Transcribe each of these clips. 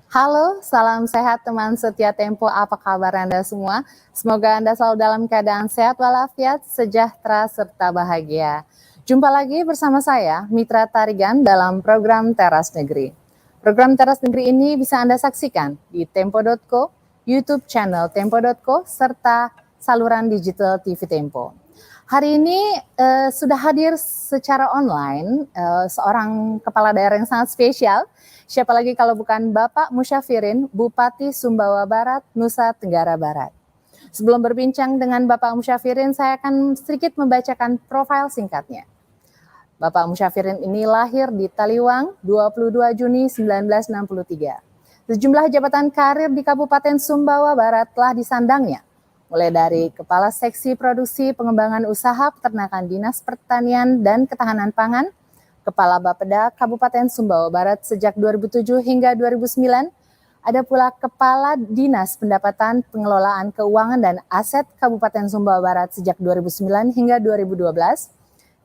Halo, salam sehat teman setia Tempo. Apa kabar Anda semua? Semoga Anda selalu dalam keadaan sehat walafiat, sejahtera, serta bahagia. Jumpa lagi bersama saya, Mitra Tarigan, dalam program Teras Negeri. Program Teras Negeri ini bisa Anda saksikan di Tempo.co, YouTube channel Tempo.co, serta saluran digital TV Tempo. Hari ini sudah hadir secara online seorang kepala daerah yang sangat spesial. Siapa lagi kalau bukan Bapak Musyafirin, Bupati Sumbawa Barat, Nusa Tenggara Barat. Sebelum berbincang dengan Bapak Musyafirin, saya akan sedikit membacakan profil singkatnya. Bapak Musyafirin ini lahir di Taliwang 22 Juni 1963. Sejumlah jabatan karir di Kabupaten Sumbawa Barat telah disandangnya, mulai dari Kepala Seksi Produksi Pengembangan Usaha Peternakan Dinas Pertanian dan Ketahanan Pangan, Kepala Bapeda Kabupaten Sumbawa Barat sejak 2007 hingga 2009, ada pula Kepala Dinas Pendapatan Pengelolaan Keuangan dan Aset Kabupaten Sumbawa Barat sejak 2009 hingga 2012,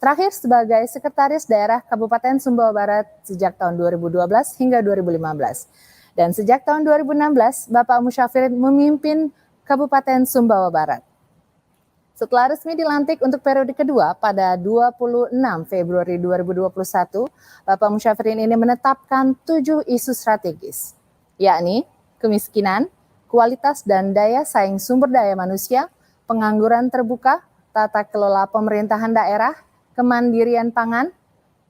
terakhir sebagai Sekretaris Daerah Kabupaten Sumbawa Barat sejak tahun 2012 hingga 2015. Dan sejak tahun 2016, Bapak Musyafirin memimpin Kabupaten Sumbawa Barat. Setelah resmi dilantik untuk periode kedua pada 26 Februari 2021, Bapak Musyafirin ini menetapkan 7 isu strategis, yakni kemiskinan, kualitas dan daya saing sumber daya manusia, pengangguran terbuka, tata kelola pemerintahan daerah, kemandirian pangan,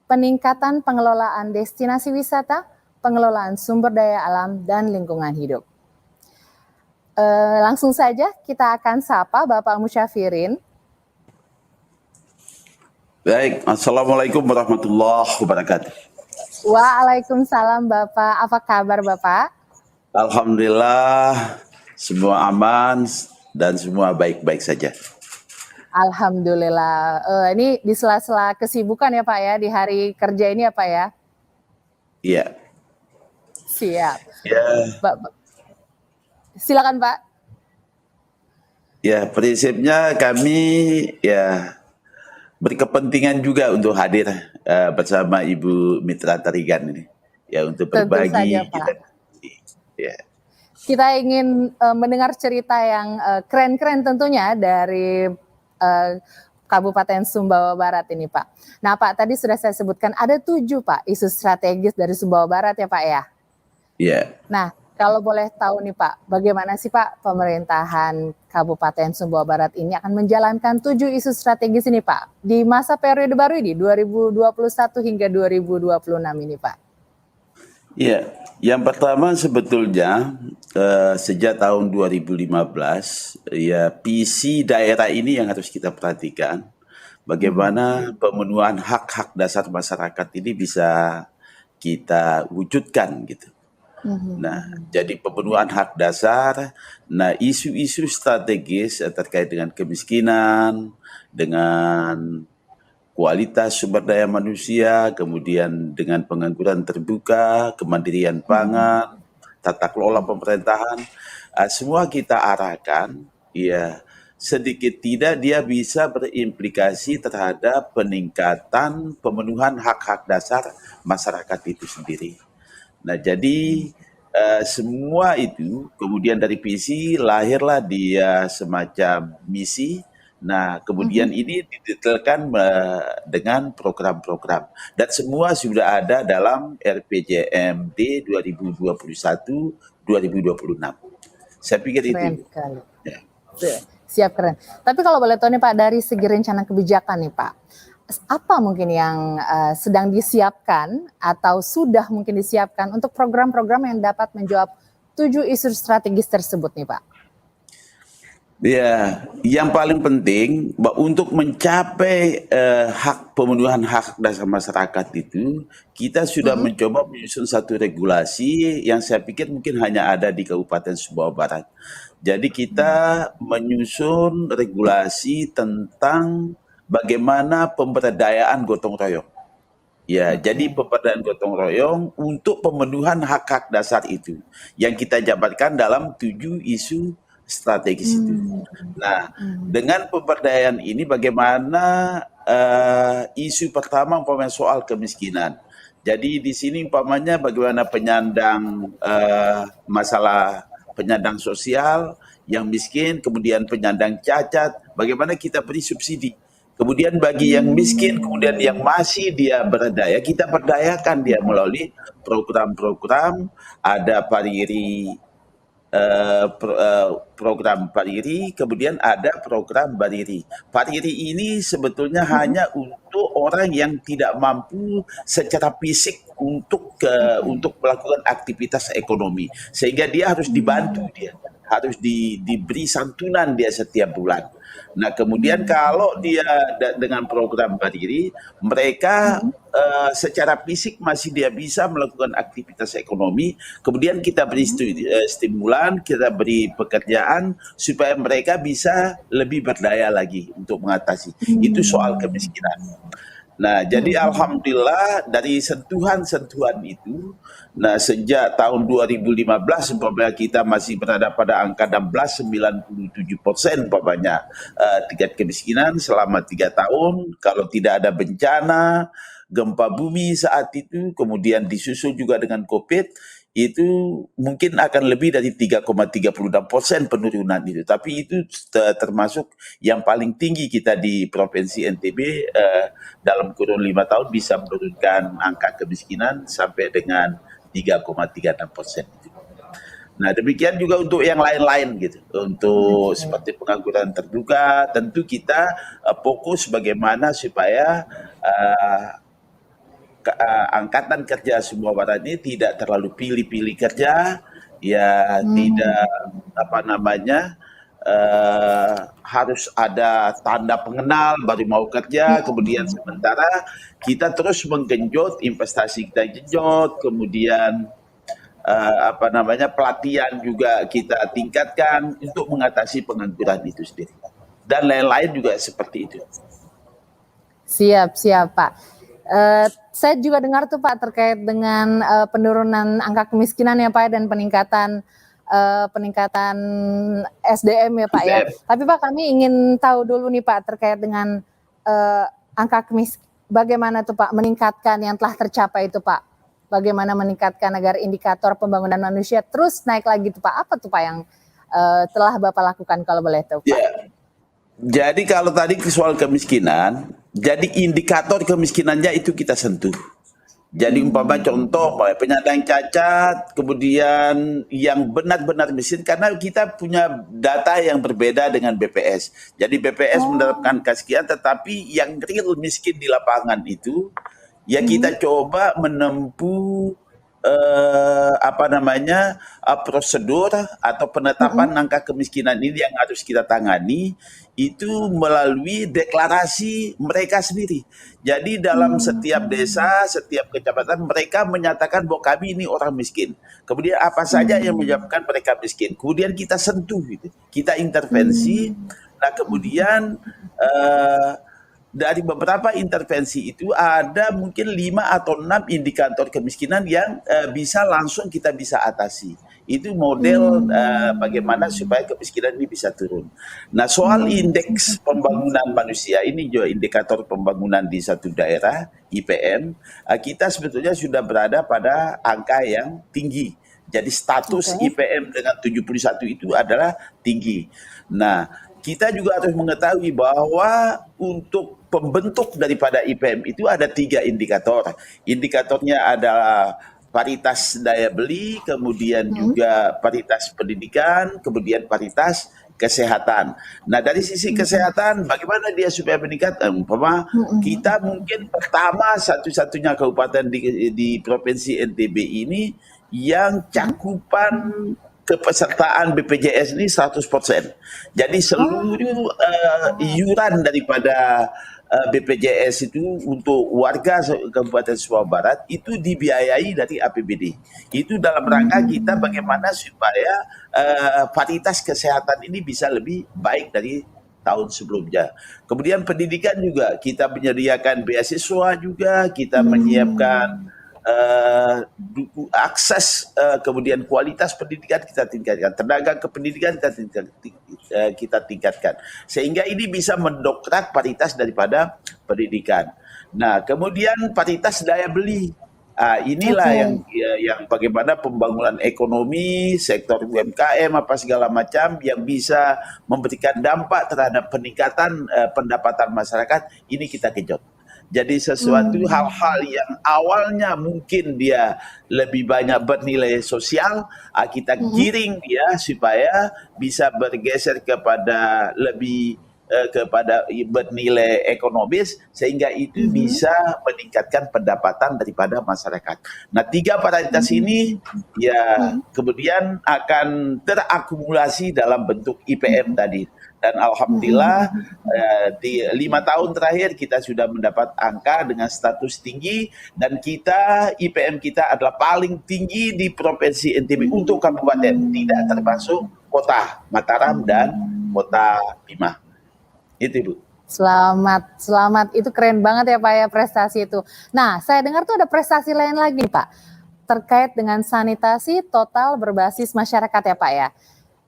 peningkatan pengelolaan destinasi wisata, pengelolaan sumber daya alam, dan lingkungan hidup. Langsung saja kita akan sapa Bapak Musyafirin. Baik, Assalamualaikum warahmatullahi wabarakatuh. Waalaikumsalam Bapak, apa kabar Bapak? Alhamdulillah, semua aman dan semua baik-baik saja. Alhamdulillah. Ini di sela-sela kesibukan ya Pak ya, di hari kerja ini ya Pak ya? Iya. Siap. Ya. Silakan Pak. Ya, prinsipnya kami ya berkepentingan juga untuk hadir bersama Ibu Mitra Tarigan ini, ya untuk berbagi. Tentu saja, Pak. Kita ingin mendengar cerita yang keren-keren tentunya dari Kabupaten Sumbawa Barat ini Pak. Nah Pak, tadi sudah saya sebutkan ada 7 Pak isu strategis dari Sumbawa Barat ya Pak ya? Iya. Nah, kalau boleh tahu nih Pak, bagaimana sih Pak pemerintahan Kabupaten Sumbawa Barat ini akan menjalankan 7 isu strategis ini Pak di masa periode baru ini 2021 hingga 2026 ini Pak? Iya, yang pertama sebetulnya sejak tahun 2015 ya visi daerah ini yang harus kita perhatikan bagaimana pemenuhan hak-hak dasar masyarakat ini bisa kita wujudkan gitu. Nah, jadi pemenuhan hak dasar, nah isu-isu strategis terkait dengan kemiskinan, dengan kualitas sumber daya manusia, kemudian dengan pengangguran terbuka, kemandirian pangan, tata kelola pemerintahan, semua kita arahkan, ya sedikit tidak dia bisa berimplikasi terhadap peningkatan pemenuhan hak-hak dasar masyarakat itu sendiri. Nah, jadi semua itu kemudian dari visi lahirlah dia semacam misi. Nah, kemudian ini didetailkan dengan program-program dan semua sudah ada dalam RPJMD 2021-2026. Saya pikir keren itu. Sekali. Ya. Siap, keren. Tapi kalau boleh tahu nih Pak, dari segi rencana kebijakan nih Pak, apa mungkin yang sedang disiapkan atau sudah mungkin disiapkan untuk program-program yang dapat menjawab 7 isu strategis tersebut nih Pak? Ya, yang paling penting untuk mencapai pemenuhan hak dasar masyarakat itu, kita sudah mencoba menyusun satu regulasi yang saya pikir mungkin hanya ada di Kabupaten Sumbawa Barat. Jadi kita menyusun regulasi tentang bagaimana pemberdayaan gotong royong. Ya, jadi pemberdayaan gotong royong untuk pemenuhan hak-hak dasar itu yang kita jabarkan dalam 7 isu strategis itu. Nah, dengan pemberdayaan ini bagaimana isu pertama umpamanya soal kemiskinan. Jadi di sini umpamanya bagaimana penyandang masalah penyandang sosial yang miskin, kemudian penyandang cacat, bagaimana kita beri subsidi. Kemudian bagi yang miskin, kemudian yang masih dia berdaya, kita berdayakan dia melalui program-program, ada Pariri, program Pariri, kemudian ada program Bariri. Pariri ini sebetulnya hanya untuk orang yang tidak mampu secara fisik untuk melakukan aktivitas ekonomi, sehingga dia harus dibantu, dia harus diberi santunan dia setiap bulan. Nah, kemudian kalau dia dengan program Bariri, mereka secara fisik masih dia bisa melakukan aktivitas ekonomi, kemudian kita beri stimulan, kita beri pekerjaan supaya mereka bisa lebih berdaya lagi untuk mengatasi. Itu soal kemiskinan. Nah, jadi alhamdulillah dari sentuhan-sentuhan itu, nah sejak tahun 2015 umpamanya kita masih berada pada angka 16,97% umpamanya tingkat kemiskinan selama 3 tahun. Kalau tidak ada bencana, gempa bumi saat itu, kemudian disusul juga dengan COVID, itu mungkin akan lebih dari 3,36% penurunan itu. Tapi itu termasuk yang paling tinggi kita di Provinsi NTB, dalam kurun 5 tahun bisa menurunkan angka kemiskinan sampai dengan 3,36%. Nah, demikian juga untuk yang lain-lain gitu. Untuk seperti pengangguran terbuka, tentu kita fokus bagaimana supaya angkatan kerja semua barat ini tidak terlalu pilih-pilih kerja, ya tidak harus ada tanda pengenal baru mau kerja, kemudian sementara kita terus menggenjot investasi, kita genjot, kemudian pelatihan juga kita tingkatkan untuk mengatasi pengangguran itu sendiri, dan lain-lain juga seperti itu. Siap Pak. Saya juga dengar tuh Pak terkait dengan penurunan angka kemiskinan ya Pak, dan peningkatan SDM ya Pak ya. Tapi Pak, kami ingin tahu dulu nih Pak terkait dengan angka kemiskinan, bagaimana tuh Pak meningkatkan yang telah tercapai itu Pak? Bagaimana meningkatkan agar indikator pembangunan manusia terus naik lagi tuh Pak? Apa tuh Pak yang telah Bapak lakukan kalau boleh tahu Pak? Yeah. Jadi kalau tadi soal kemiskinan, jadi indikator kemiskinannya itu kita sentuh. Jadi umpama contoh penyandang cacat, kemudian yang benar-benar miskin, karena kita punya data yang berbeda dengan BPS. Jadi BPS menerapkan kesekian, tetapi yang real miskin di lapangan itu, ya kita coba menempuh prosedur atau penetapan angka kemiskinan ini yang harus kita tangani itu melalui deklarasi mereka sendiri. Jadi dalam setiap desa, setiap kecamatan mereka menyatakan bahwa kami ini orang miskin. Kemudian apa saja yang menyebabkan mereka miskin. Kemudian kita sentuh gitu. Kita intervensi. Nah, kemudian dari beberapa intervensi itu ada mungkin 5 atau 6 indikator kemiskinan yang bisa langsung kita bisa atasi. Itu model bagaimana supaya kemiskinan ini bisa turun. Nah, soal indeks pembangunan manusia, ini juga indikator pembangunan di satu daerah, IPM, kita sebetulnya sudah berada pada angka yang tinggi. Jadi status IPM dengan 71 itu adalah tinggi. Nah, kita juga harus mengetahui bahwa untuk pembentuk daripada IPM itu ada 3 indikator. Indikatornya adalah paritas daya beli, kemudian juga paritas pendidikan, kemudian paritas kesehatan. Nah, dari sisi kesehatan, bagaimana dia supaya meningkat? Kita mungkin pertama satu-satunya kabupaten di Provinsi NTB ini yang cakupan kepesertaan BPJS ini 100%. Jadi seluruh iuran daripada BPJS itu untuk warga Kabupaten Sumbawa Barat itu dibiayai dari APBD. Itu dalam rangka kita bagaimana supaya paritas kesehatan ini bisa lebih baik dari tahun sebelumnya. Kemudian pendidikan juga kita menyediakan beasiswa juga, kita menyiapkan akses, kemudian kualitas pendidikan kita tingkatkan, tenaga kependidikan kita tingkatkan, sehingga ini bisa mendongkrak paritas daripada pendidikan. Nah, kemudian paritas daya beli, Inilah Oke. yang bagaimana pembangunan ekonomi, sektor UMKM apa segala macam yang bisa memberikan dampak terhadap peningkatan pendapatan masyarakat, ini kita genjot. Jadi sesuatu hal-hal Hmm. yang awalnya mungkin dia lebih banyak bernilai sosial, kita Mm-mm. giring dia supaya bisa bergeser kepada lebih kepada bernilai ekonomis, sehingga itu Mhm. bisa meningkatkan pendapatan daripada masyarakat. Nah, 3 varietas ini Hmm. ya Mhm. kemudian akan terakumulasi dalam bentuk IPM Mhm. tadi. Dan alhamdulillah Mhm. di 5 tahun terakhir kita sudah mendapat angka dengan status tinggi, dan kita IPM kita adalah paling tinggi di Provinsi NTB untuk kabupaten, tidak termasuk kota Mataram dan kota Bima. Itu, Bu. Selamat, selamat. Itu keren banget ya Pak ya prestasi itu. Nah, saya dengar tuh ada prestasi lain lagi Pak, terkait dengan sanitasi total berbasis masyarakat ya Pak ya.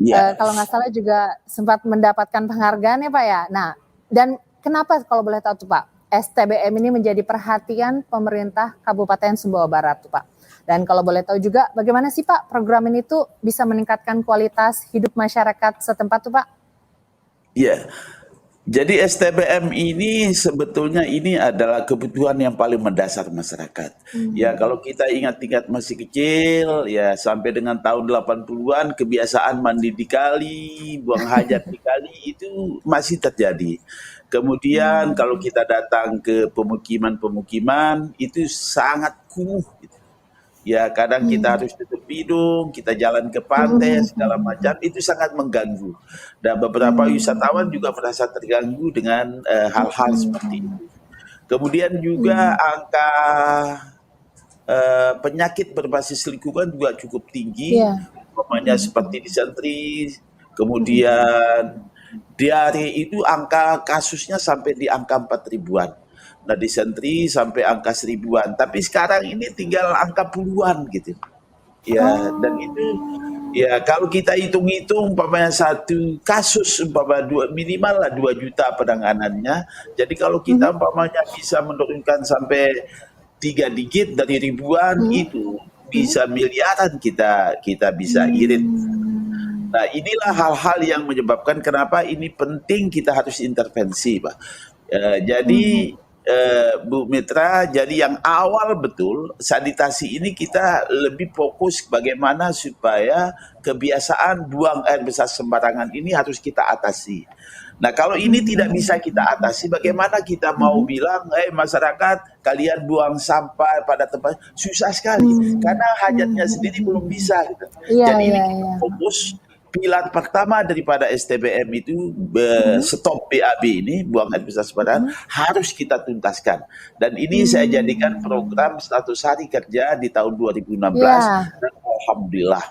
Iya. Kalau nggak salah juga sempat mendapatkan penghargaan ya Pak ya. Nah, dan kenapa kalau boleh tahu tuh Pak, STBM ini menjadi perhatian pemerintah Kabupaten Sumbawa Barat tuh Pak. Dan kalau boleh tahu juga bagaimana sih Pak program ini tuh bisa meningkatkan kualitas hidup masyarakat setempat tuh Pak? Iya. Jadi STBM ini sebetulnya ini adalah kebutuhan yang paling mendasar masyarakat. Ya, kalau kita ingat-ingat masih kecil, ya sampai dengan tahun 80-an kebiasaan mandi di kali, buang hajat di kali itu masih terjadi. Kemudian kalau kita datang ke pemukiman-pemukiman itu sangat kumuh gitu. Ya, kadang kita harus tutup hidung, kita jalan ke pantai, segala macam, itu sangat mengganggu. Dan beberapa wisatawan juga merasa terganggu dengan hal-hal seperti itu. Kemudian juga angka penyakit berbasis lingkungan juga cukup tinggi, Iya. umpamanya seperti disentri, kemudian diare itu angka kasusnya sampai di angka 4 ribuan. Nah, disentri sampai angka 1000-an. Tapi sekarang ini tinggal angka puluhan gitu. Ya, dan itu ya kalau kita hitung-hitung umpamanya satu kasus umpama minimal lah 2 juta penanganannya. Jadi kalau kita umpamanya bisa menurunkan sampai 3 digit dari ribuan, itu bisa miliaran kita kita bisa irit. Nah, inilah hal-hal yang menyebabkan kenapa ini penting kita harus intervensi, Pak. Jadi Bu Mitra, jadi yang awal betul sanitasi ini kita lebih fokus bagaimana supaya kebiasaan buang air besar sembarangan ini harus kita atasi. Nah, kalau ini tidak bisa kita atasi, bagaimana kita mau bilang, masyarakat kalian buang sampah pada tempat, susah sekali karena hajatnya sendiri belum bisa gitu. Iya, Jadi ini iya, kita iya. fokus pilar pertama daripada STBM itu stop BAB ini, buang air besar sembarangan, harus kita tuntaskan. Dan ini saya jadikan program 100 hari kerja di tahun 2016, Iya. dan alhamdulillah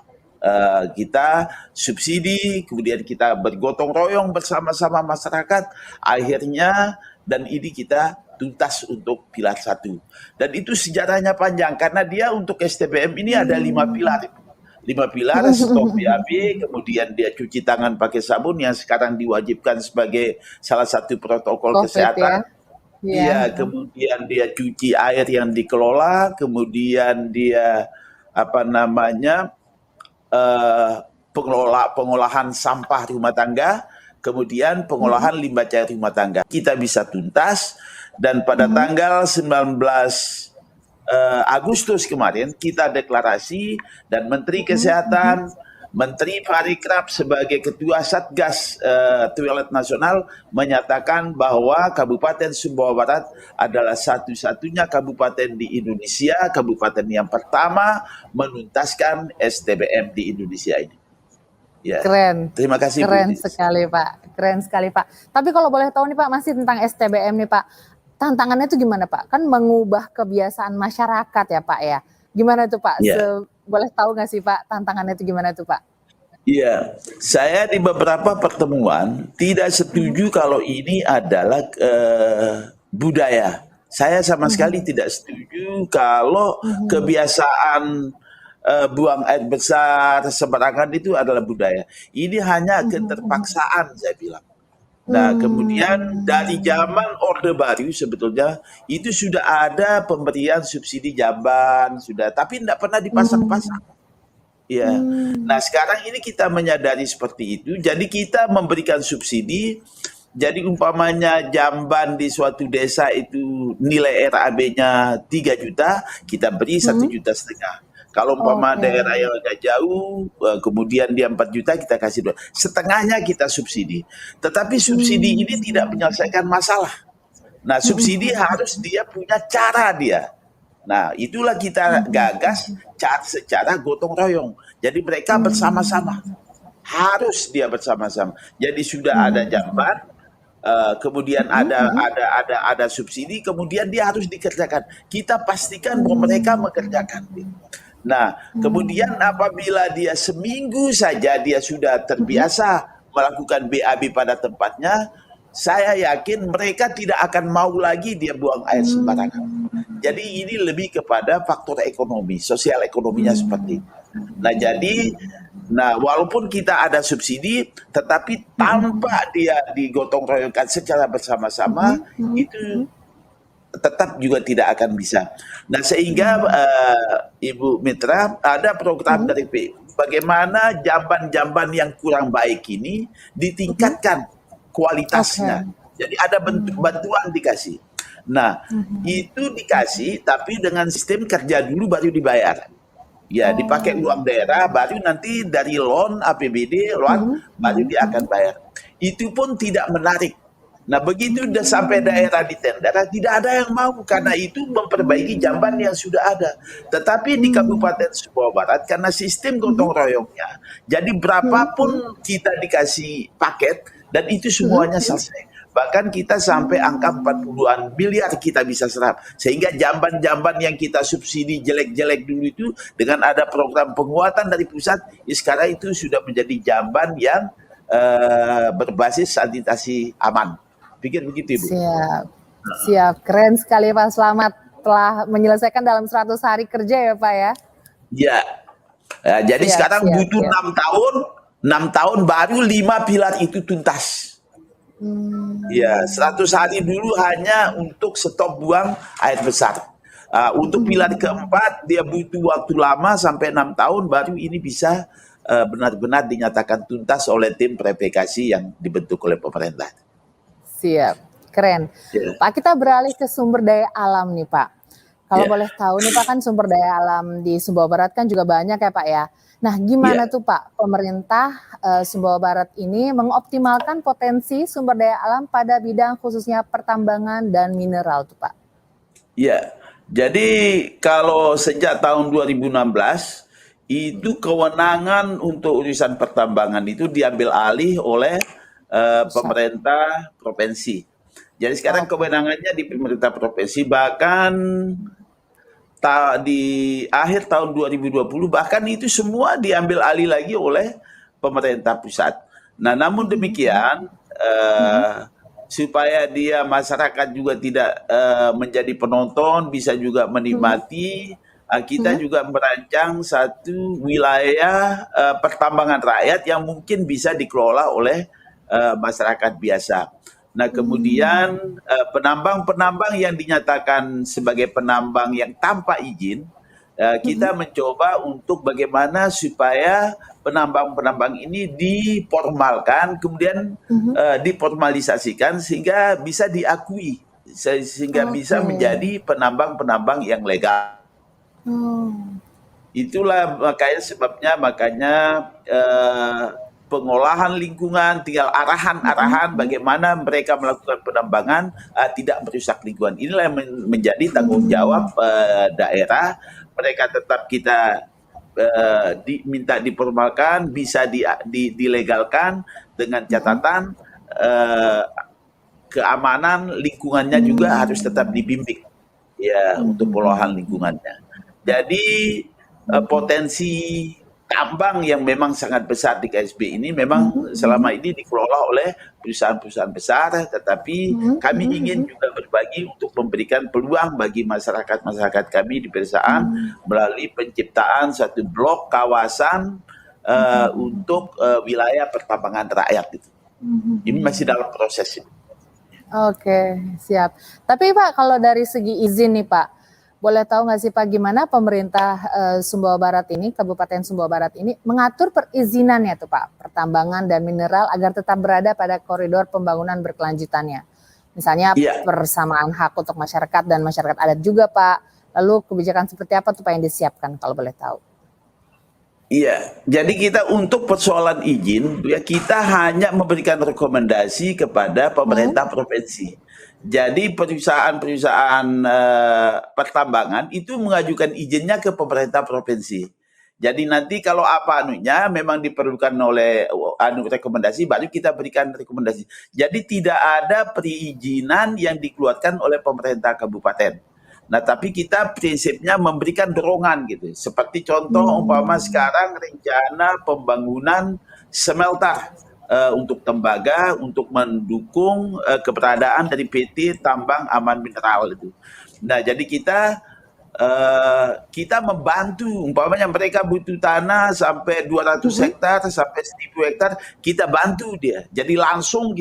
kita subsidi, kemudian kita bergotong royong bersama-sama masyarakat, akhirnya dan ini kita tuntas untuk pilar 1. Dan itu sejarahnya panjang karena dia untuk STBM ini ada 5 pilar. 5 pilar, stop BAB, kemudian dia cuci tangan pakai sabun yang sekarang diwajibkan sebagai salah satu protokol COVID ya. kesehatan. Iya. Iya, kemudian dia cuci air yang dikelola, kemudian dia apa namanya pengolahan sampah rumah tangga, kemudian pengolahan limbah cair rumah tangga. Kita bisa tuntas, dan pada tanggal 19 Agustus kemarin kita deklarasi, dan Menteri Kesehatan, Menteri Parikraf sebagai Ketua Satgas Toilet Nasional menyatakan bahwa Kabupaten Sumbawa Barat adalah satu-satunya kabupaten di Indonesia, kabupaten yang pertama menuntaskan STBM di Indonesia ini. Ya. Keren. Terima kasih, Bu. Keren sekali Pak. Keren sekali Pak. Tapi kalau boleh tahu nih Pak, masih tentang STBM nih Pak. Tantangannya itu gimana Pak? Kan mengubah kebiasaan masyarakat ya Pak ya. Gimana tuh Pak? Ya. Boleh tahu nggak sih Pak tantangannya itu gimana tuh Pak? Iya, saya di beberapa pertemuan tidak setuju kalau ini adalah budaya. Saya sama sekali tidak setuju kalau kebiasaan buang air besar sembarangan itu adalah budaya. Ini hanya keterpaksaan, saya bilang. Nah, kemudian dari Hmm. zaman Orde Baru sebetulnya itu sudah ada pemberian subsidi jamban, sudah, tapi tidak pernah dipasang-pasang. Hmm. Ya. Nah, Hmm. sekarang ini kita menyadari seperti itu. Jadi kita memberikan subsidi. Jadi umpamanya jamban di suatu desa itu nilai RAB-nya 3 juta, kita beri satu Hmm. juta setengah. Kalau umpama Oke. daerah yang agak jauh, kemudian dia 4 juta, kita kasih 2. Setengahnya kita subsidi. Tetapi subsidi ini tidak Hmm. menyelesaikan masalah. Nah, subsidi Hmm. harus dia punya cara dia. Nah, itulah kita gagas secara gotong royong. Jadi mereka bersama-sama. Hmm. Harus dia bersama-sama. Jadi sudah ada Hmm. jamban, kemudian Hmm. ada subsidi, kemudian dia harus dikerjakan. Kita pastikan bahwa mereka Hmm. mengerjakan. Nah, kemudian Hmm. apabila dia seminggu saja dia sudah Hmm. terbiasa melakukan BAB pada tempatnya, saya yakin mereka tidak akan mau lagi dia buang air sembarangan. Hmm. Jadi ini lebih kepada faktor ekonomi, sosial ekonominya seperti itu. Hmm. Nah, jadi walaupun kita ada subsidi, tetapi Hmm. tanpa dia digotong royongkan secara bersama-sama, Hmm. Hmm. itu tetap juga tidak akan bisa. Nah, sehingga Hmm. Ibu Mitra, ada program Hmm. dari PU, bagaimana jamban-jamban yang kurang baik ini Hmm. ditingkatkan Oke. kualitasnya. Jadi ada Hmm. bantuan dikasih. Nah, Hmm. itu dikasih tapi dengan sistem kerja dulu baru dibayar. Ya, dipakai Oh. uang daerah, baru nanti dari loan APBD, loan, Hmm. baru Hmm. dia akan bayar. Itu pun tidak menarik. Nah, begitu udah sampai Hmm. daerah di tender, tidak ada yang mau karena itu memperbaiki jamban Hmm. yang sudah ada. Tetapi di Hmm. Kabupaten Sumbawa Barat, karena sistem Hmm. gotong royongnya, jadi Hmm. Hmm. berapapun kita dikasih paket, dan itu Hmm. semuanya Hmm. selesai. Bahkan kita sampai angka Hmm. 40-an miliar kita bisa serap. Sehingga jamban-jamban yang kita subsidi jelek-jelek dulu itu, dengan ada program penguatan dari pusat, ya sekarang itu sudah menjadi jamban yang berbasis sanitasi aman. Pikir begitu, Ibu. Siap, siap. Keren sekali Pak Slamet telah menyelesaikan dalam 100 hari kerja ya Pak ya. Ya. Jadi Siap, sekarang siap, butuh siap. 6 tahun baru 5 pilar itu tuntas. Ya, 100 Hmm. hari dulu hanya untuk stop buang air besar. Untuk pilar keempat dia butuh waktu lama sampai 6 tahun baru ini bisa benar-benar dinyatakan tuntas oleh tim verifikasi yang dibentuk oleh pemerintah. Siap, keren. Ya. Pak, kita beralih ke sumber daya alam nih Pak. Kalau Ya. boleh tahu nih Pak, kan sumber daya alam di Sumbawa Barat kan juga banyak ya Pak ya. Nah, Ya. gimana tuh Pak pemerintah Sumbawa Barat ini mengoptimalkan potensi sumber daya alam pada bidang khususnya pertambangan dan mineral tuh Pak? Ya. Jadi kalau sejak tahun 2016 itu kewenangan untuk urusan pertambangan itu diambil alih oleh Pusat. pemerintah provinsi. Jadi sekarang Oke. kewenangannya di pemerintah provinsi, bahkan di akhir tahun 2020 bahkan itu semua diambil alih lagi oleh pemerintah pusat. Nah, namun demikian supaya dia masyarakat juga tidak menjadi penonton, bisa juga menikmati, kita juga merancang satu wilayah pertambangan rakyat yang mungkin bisa dikelola oleh masyarakat biasa. Nah, kemudian penambang-penambang yang dinyatakan sebagai penambang yang tanpa izin, kita mencoba untuk bagaimana supaya penambang-penambang ini diformalkan, kemudian diformalisasikan sehingga bisa diakui, sehingga bisa Oke. menjadi penambang-penambang yang legal. Itulah makanya pengolahan lingkungan, tinggal arahan-arahan bagaimana mereka melakukan penambangan tidak merusak lingkungan. Inilah yang menjadi tanggung jawab daerah. Mereka tetap kita diminta diformalkan, bisa dilegalkan dengan catatan keamanan lingkungannya juga harus tetap dibimbing ya untuk pengolahan lingkungannya. Jadi potensi tambang yang memang sangat besar di KSB ini memang selama ini dikelola oleh perusahaan-perusahaan besar, tetapi kami ingin juga berbagi untuk memberikan peluang bagi masyarakat-masyarakat kami di pedesaan melalui penciptaan satu blok kawasan untuk wilayah pertambangan rakyat itu. Ini masih dalam proses. Oke, siap. Tapi Pak, kalau dari segi izin nih Pak, boleh tahu nggak sih Pak gimana pemerintah Sumbawa Barat ini, Kabupaten Sumbawa Barat ini mengatur perizinannya tuh Pak, pertambangan dan mineral agar tetap berada pada koridor pembangunan berkelanjutannya. Misalnya Iya, persamaan hak untuk masyarakat dan masyarakat adat juga Pak. Lalu kebijakan seperti apa tuh Pak yang disiapkan kalau boleh tahu? iya. Jadi kita untuk persoalan izin, ya kita hanya memberikan rekomendasi kepada Hmm? pemerintah provinsi. Jadi perusahaan-perusahaan pertambangan itu mengajukan izinnya ke pemerintah provinsi. Jadi nanti kalau apa anunya memang diperlukan oleh rekomendasi, baru kita berikan rekomendasi. Jadi tidak ada perizinan yang dikeluarkan oleh pemerintah kabupaten. Nah, tapi kita prinsipnya memberikan dorongan gitu. Seperti contoh umpama Hmm. sekarang rencana pembangunan smelter untuk tembaga untuk mendukung keberadaan dari PT Tambang Aman Mineral itu. Nah, jadi kita membantu umpamanya mereka butuh tanah sampai 200 Mhm. hektar sampai 1000 hektar, kita bantu dia. Jadi langsung Hmm.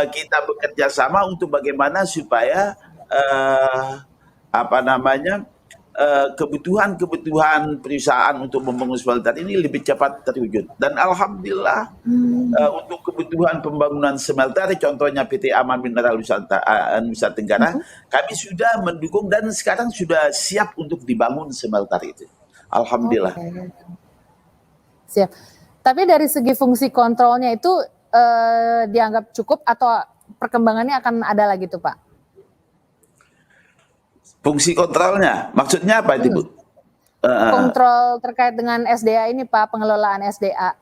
kita bekerja sama untuk bagaimana supaya eh, apa namanya kebutuhan-kebutuhan perusahaan untuk membangun smelter ini lebih cepat terwujud. Dan alhamdulillah Hmm. untuk kebutuhan pembangunan smelter, contohnya PT Aman Mineral Nusa Tenggara, Mhm. kami sudah mendukung dan sekarang sudah siap untuk dibangun smelter itu. Alhamdulillah. Oke, siap. Tapi dari segi fungsi kontrolnya itu dianggap cukup atau perkembangannya akan ada lagi tuh Pak? Fungsi kontrolnya, maksudnya apa itu Bu? Hmm. Uh, Kontrol terkait dengan SDA ini Pak, pengelolaan SDA.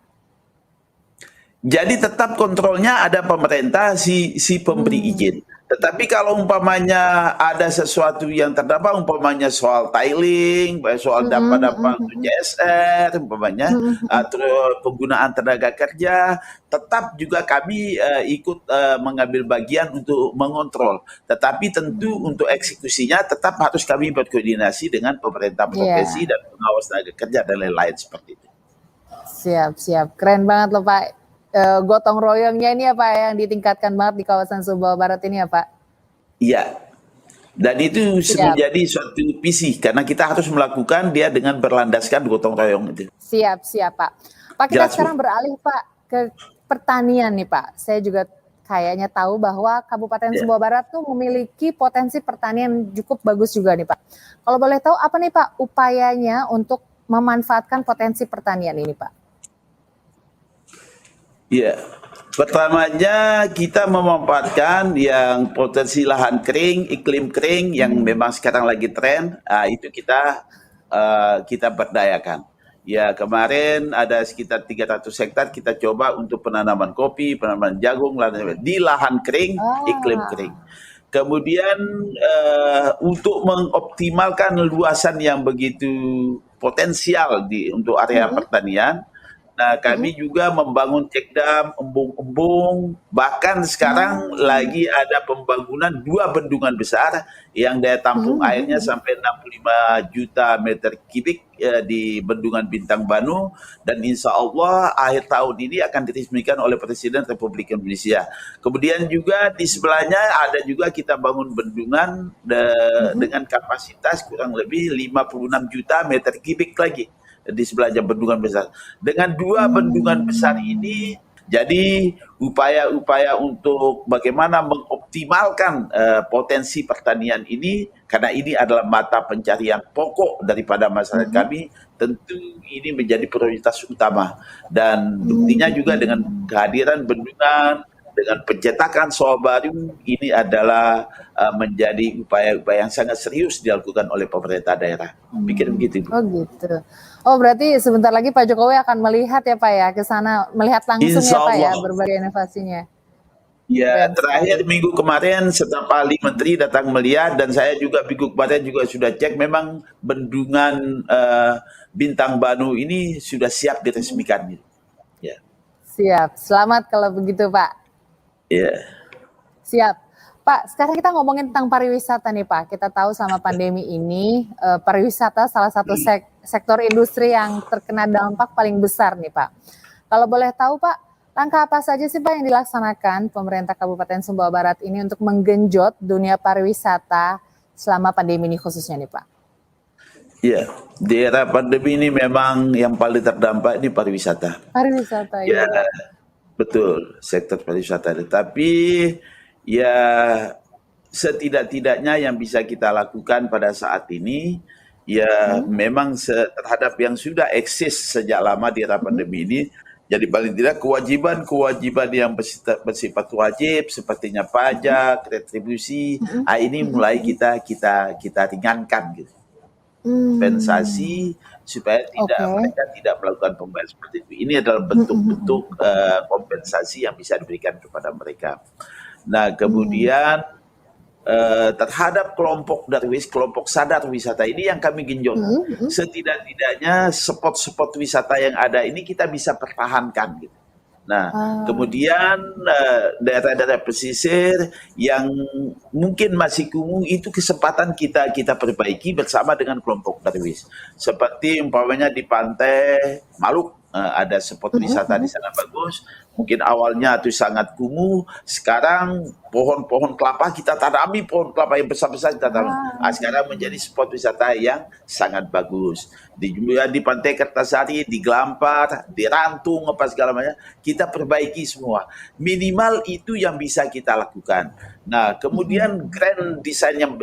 Jadi tetap kontrolnya ada pemerintah si pemberi Hmm. izin. Tetapi kalau umpamanya ada sesuatu yang terdampak, umpamanya soal tiling, soal Mhm, dampak-dampak mhm, untuk mhm. CSR, umpamanya, Mhm, mhm. terus penggunaan tenaga kerja, tetap juga kami ikut mengambil bagian untuk mengontrol. Tetapi tentu untuk eksekusinya tetap harus kami berkoordinasi dengan pemerintah provinsi Iya, dan pengawas tenaga kerja dan lain-lain seperti itu. siap, siap. Keren banget loh Pak. Gotong royongnya ini ya Pak yang ditingkatkan banget di kawasan Sumbawa Barat ini ya Pak. Iya, dan itu Siap, menjadi suatu visi karena kita harus melakukan dia dengan berlandaskan gotong royong itu. siap, siap Pak. Pak kita Jelas Bu? sekarang beralih Pak ke pertanian nih Pak. Saya juga kayaknya tahu bahwa Kabupaten Ya. Sumbawa Barat tuh memiliki potensi pertanian cukup bagus juga nih Pak. Kalau boleh tahu apa nih Pak upayanya untuk memanfaatkan potensi pertanian ini Pak? Iya. Pertamanya kita memanfaatkan yang potensi lahan kering, iklim kering yang Hmm. memang sekarang lagi tren, itu kita berdayakan. Ya, kemarin ada sekitar 300 hektar kita coba untuk penanaman kopi, penanaman jagung, di lahan kering, iklim kering. Ah. Kemudian untuk mengoptimalkan luasan yang begitu potensial untuk area Mhm, pertanian, nah mhm. kami juga membangun cek dam, embung-embung, bahkan sekarang Hmm. lagi ada pembangunan 2 bendungan besar yang daya tampung Mhm, mhm, airnya mhm. sampai 65 juta meter kubik di Bendungan Bintang Banu, dan insya Allah akhir tahun ini akan diresmikan oleh Presiden Republik Indonesia. Kemudian juga di sebelahnya ada juga kita bangun bendungan Mhm. dengan kapasitas kurang lebih 56 juta meter kubik lagi di sebelahnya bendungan besar. Dengan 2 bendungan besar Hmm. ini, jadi upaya-upaya untuk bagaimana mengoptimalkan potensi pertanian ini, karena ini adalah mata pencarian pokok daripada masyarakat Mhm. kami, tentu ini menjadi prioritas utama. Dan buktinya juga dengan Hmm. kehadiran bendungan, dengan pencetakan soal baru, ini adalah menjadi upaya-upaya yang sangat serius dilakukan oleh pemerintah daerah. Pikir Hmm. begitu, Bu. Oh gitu. Oh berarti sebentar lagi Pak Jokowi akan melihat ya Pak ya ke sana, melihat langsung Insya ya Pak ya Allah. berbagai inovasinya. Ya, Keren terakhir sekali. minggu kemarin staf ahli menteri datang melihat dan saya juga minggu kemarin juga sudah cek, memang bendungan Bintang Banu ini sudah siap diresmikan. Ya, Siap. Selamat kalau begitu Pak. ya, Siap. Pak, sekarang kita ngomongin tentang pariwisata nih Pak. Kita tahu selama pandemi ini pariwisata salah satu sektor industri yang terkena dampak paling besar nih Pak. Kalau boleh tahu Pak, Langkah apa saja sih Pak yang dilaksanakan pemerintah Kabupaten Sumbawa Barat ini untuk menggenjot dunia pariwisata selama pandemi ini khususnya nih Pak? Ya, di era pandemi ini memang yang paling terdampak ini pariwisata. Pariwisata Ya, ya Pak. betul, sektor pariwisata. Tapi ya setidak-tidaknya yang bisa kita lakukan pada saat ini, ya memang terhadap yang sudah eksis sejak lama di era pandemi ini, jadi paling tidak kewajiban-kewajiban yang bersifat wajib sepertinya pajak, retribusi, ini mulai kita ringankan gitu. Kompensasi supaya Oke. mereka tidak melakukan pembayaran seperti itu. Ini adalah bentuk-bentuk kompensasi yang bisa diberikan kepada mereka. Nah, kemudian terhadap kelompok sadar wisata ini yang kami genjot. Setidak-tidaknya spot-spot wisata yang ada ini kita bisa pertahankan gitu. Nah, kemudian daerah-daerah pesisir yang mungkin masih kumuh itu kesempatan kita perbaiki bersama dengan kelompok darwis. Seperti umpamanya di pantai Maluk, ada spot wisata di sana bagus. Mungkin awalnya itu sangat kumuh, sekarang pohon-pohon kelapa kita tanami, pohon kelapa yang besar-besar kita tanam. Sekarang menjadi spot wisata yang sangat bagus. Di Pantai Kertasari, di Gelampar, di Rantung, apa segala macam, kita perbaiki semua. Minimal itu yang bisa kita lakukan. Nah, kemudian grand design yang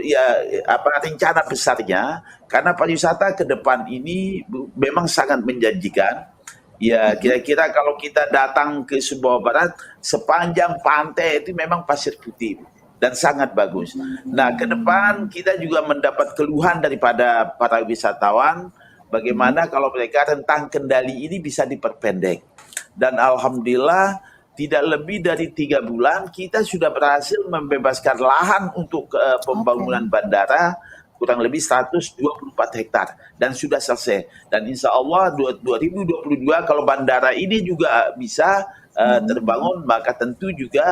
rencana besarnya, karena pariwisata ke depan ini memang sangat menjanjikan. Ya, kira-kira kalau kita datang ke Sumbawa Barat, sepanjang pantai itu memang pasir putih dan sangat bagus. Nah, ke depan kita juga mendapat keluhan daripada para wisatawan, bagaimana kalau mereka rentang kendali ini bisa diperpendek. Dan alhamdulillah tidak lebih dari 3 bulan kita sudah berhasil membebaskan lahan untuk pembangunan bandara kurang lebih 124 hektar dan sudah selesai. Dan insya Allah 2022 kalau bandara ini juga bisa terbangun, maka tentu juga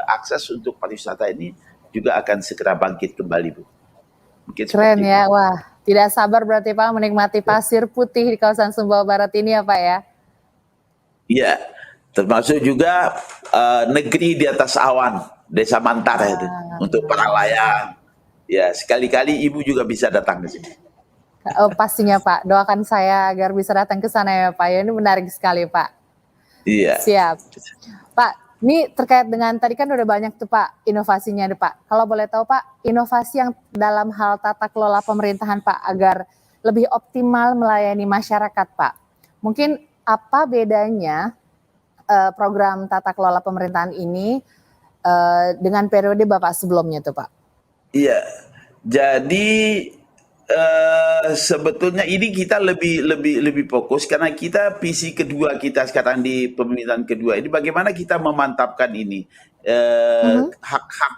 akses untuk pariwisata ini juga akan segera bangkit kembali, Bu. Mungkin Keren seperti ya, itu. wah tidak sabar berarti Pak menikmati pasir putih di kawasan Sumbawa Barat ini ya Pak ya. Iya, termasuk juga negeri di atas awan, Desa Mantara itu untuk para layang. Ya, sekali-kali Ibu juga bisa datang ke sini. Pastinya Pak, doakan saya agar bisa datang ke sana ya Pak. Ya, ini menarik sekali Pak. Iya. Siap. Pak, ini terkait dengan tadi kan udah banyak tuh Pak inovasinya deh Pak. Kalau boleh tahu Pak, inovasi yang dalam hal tata kelola pemerintahan Pak agar lebih optimal melayani masyarakat Pak. Mungkin apa bedanya program tata kelola pemerintahan ini dengan periode Bapak sebelumnya tuh Pak? Iya, jadi sebetulnya ini kita lebih fokus karena kita visi kedua kita sekarang di pemerintahan kedua ini bagaimana kita memantapkan ini hak-hak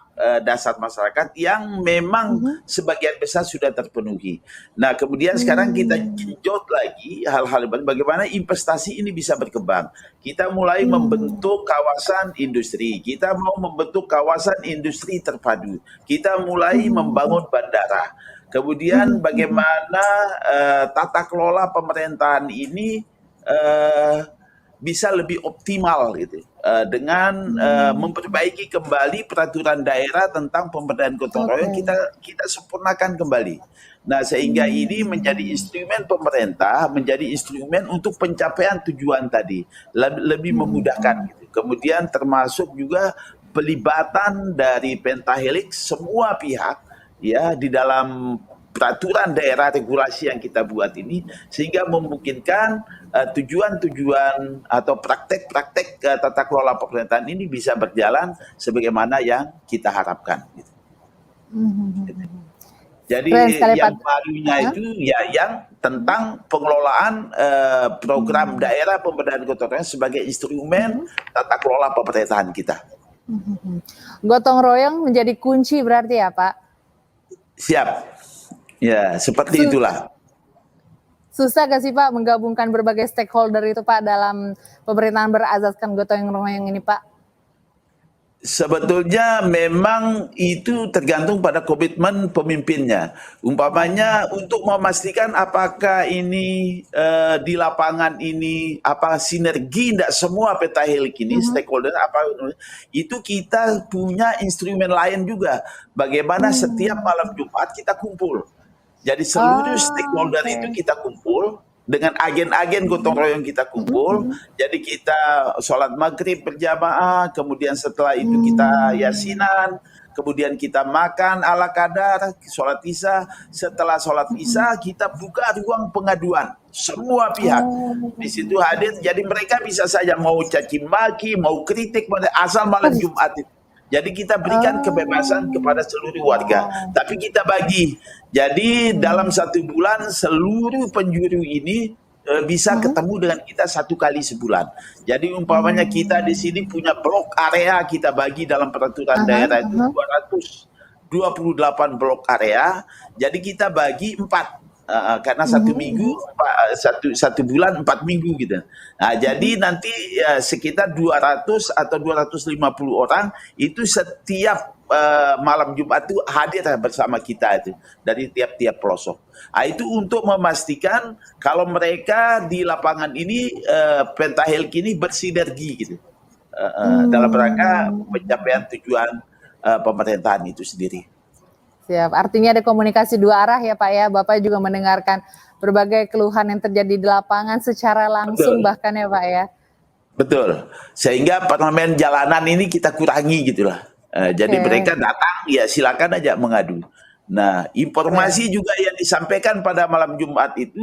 dasar masyarakat yang memang sebagian besar sudah terpenuhi. Nah, kemudian sekarang kita genjot lagi hal-hal bagaimana investasi ini bisa berkembang. Kita mulai membentuk kawasan industri, kita mau membentuk kawasan industri terpadu, kita mulai membangun bandara. Kemudian bagaimana tata kelola pemerintahan ini bisa lebih optimal gitu dengan memperbaiki kembali peraturan daerah tentang pemberdayaan gotong royong, kita sempurnakan kembali. Nah, sehingga ini menjadi instrumen pemerintah, menjadi instrumen untuk pencapaian tujuan tadi, lebih memudahkan gitu. Kemudian termasuk juga pelibatan dari Pentahelix semua pihak ya di dalam peraturan daerah regulasi yang kita buat ini sehingga memungkinkan tujuan-tujuan atau praktek-praktek tata kelola pemerintahan ini bisa berjalan sebagaimana yang kita harapkan. Jadi yang barunya itu ya yang tentang pengelolaan program daerah pemberdayaan gotong royong sebagai instrumen tata kelola pemerintahan kita. Gotong royong menjadi kunci berarti ya Pak? Siap. Ya, seperti itulah. Susah gak sih Pak menggabungkan berbagai stakeholder itu Pak dalam pemerintahan berazaskan gotong royong ini Pak? Sebetulnya memang itu tergantung pada komitmen pemimpinnya. Umpamanya untuk memastikan apakah ini di lapangan ini apa sinergi tidak semua pentahelik ini stakeholder apa itu kita punya instrumen lain juga. Bagaimana setiap malam Jumat kita kumpul. Jadi seluruh Oh, stakeholder itu oke. kita kumpul dengan agen-agen gotong royong kita kumpul. Jadi kita sholat maghrib berjamaah, kemudian setelah itu kita yasinan, kemudian kita makan ala kadar, sholat isya. Setelah sholat isya kita buka ruang pengaduan semua pihak. Di situ hadir, jadi mereka bisa saja mau caci maki, mau kritik, asal malam Jumat itu. Jadi kita berikan kebebasan kepada seluruh warga. Tapi kita bagi. Jadi dalam 1 bulan seluruh penjuru ini bisa ketemu dengan kita 1 kali sebulan. Jadi umpamanya kita di sini punya blok area kita bagi dalam peraturan daerah itu 228 blok area. Jadi kita bagi 4. Karena 1 minggu, satu bulan 4 minggu gitu. Nah, jadi nanti sekitar 200 atau 250 orang itu setiap malam Jumat itu hadir bersama kita itu dari tiap-tiap pelosok. Nah, itu untuk memastikan kalau mereka di lapangan ini pentahelik ini bersinergi gitu dalam rangka pencapaian tujuan pemerintahan itu sendiri. Siap. Artinya ada komunikasi dua arah ya Pak ya. Bapak juga mendengarkan berbagai keluhan yang terjadi di lapangan secara langsung Betul. bahkan ya Pak ya. Betul. Sehingga parlemen jalanan ini kita kurangi gitulah. Jadi mereka datang ya silakan aja mengadu. Nah, informasi juga yang disampaikan pada malam Jumat itu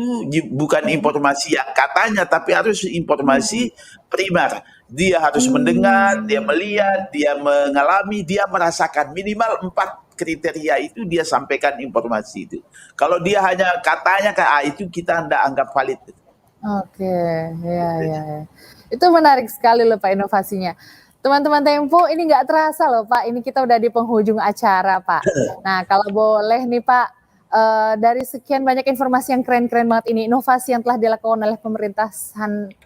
bukan informasi yang katanya, tapi harus informasi primer. Dia harus mendengar, dia melihat, dia mengalami, dia merasakan. Minimal 4 kriteria itu dia sampaikan informasi itu. Kalau dia hanya katanya itu kita tidak anggap valid. Oke, ya. Itu menarik sekali loh Pak inovasinya. Teman-teman Tempo, ini nggak terasa loh Pak, ini kita udah di penghujung acara Pak. Nah kalau boleh nih Pak, dari sekian banyak informasi yang keren-keren banget ini, inovasi yang telah dilakukan oleh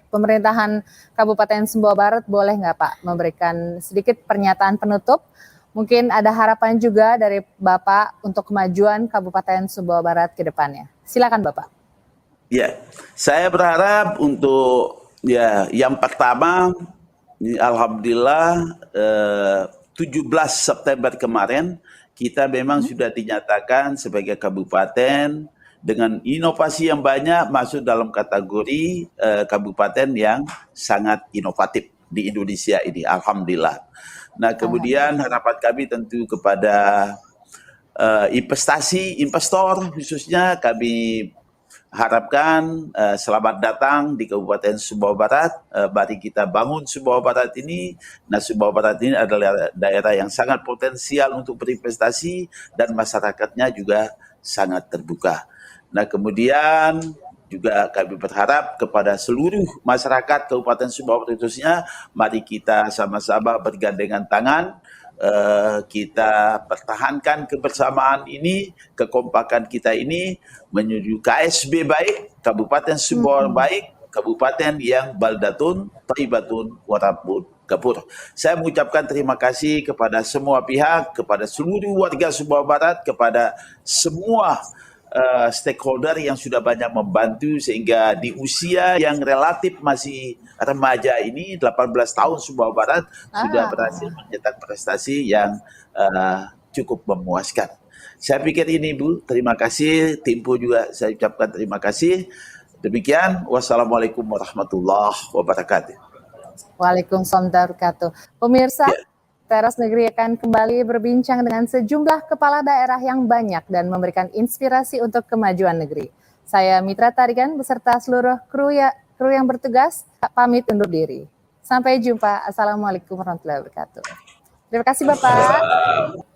pemerintahan Kabupaten Sumbawa Barat, boleh nggak Pak memberikan sedikit pernyataan penutup? Mungkin ada harapan juga dari Bapak untuk kemajuan Kabupaten Sumbawa Barat ke depannya. Silakan Bapak. Ya, saya berharap untuk yang pertama, alhamdulillah 17 September kemarin kita memang sudah dinyatakan sebagai kabupaten dengan inovasi yang banyak masuk dalam kategori kabupaten yang sangat inovatif di Indonesia ini, alhamdulillah. Nah, kemudian harapan kami tentu kepada investor khususnya kami harapkan selamat datang di Kabupaten Sumbawa Barat. Mari kita bangun Sumbawa Barat ini. Nah, Sumbawa Barat ini adalah daerah yang sangat potensial untuk berinvestasi dan masyarakatnya juga sangat terbuka. Nah, kemudian juga kami berharap kepada seluruh masyarakat Kabupaten Sumbawa Barat khususnya, mari kita sama-sama bergandengan tangan, kita pertahankan kebersamaan ini, kekompakan kita ini menuju KSB baik, Kabupaten Sumbawa baik, kabupaten yang baldatun, thayyibatun, warabun gapur. Saya mengucapkan terima kasih kepada semua pihak, kepada seluruh warga Sumbawa Barat, kepada semua stakeholder yang sudah banyak membantu sehingga di usia yang relatif masih remaja ini 18 tahun Sumbawa Barat sudah berhasil mencetak prestasi yang cukup memuaskan. Saya pikir ini Bu, terima kasih. Timpo juga saya ucapkan terima kasih. Demikian, wassalamualaikum warahmatullahi wabarakatuh. Waalaikumsalam warahmatullahi wabarakatuh. Pemirsa, Teras Negeri akan kembali berbincang dengan sejumlah kepala daerah yang banyak dan memberikan inspirasi untuk kemajuan negeri. Saya Mitra Tarigan beserta seluruh kru yang bertugas pamit undur diri. Sampai jumpa. Assalamualaikum warahmatullahi wabarakatuh. Terima kasih Bapak.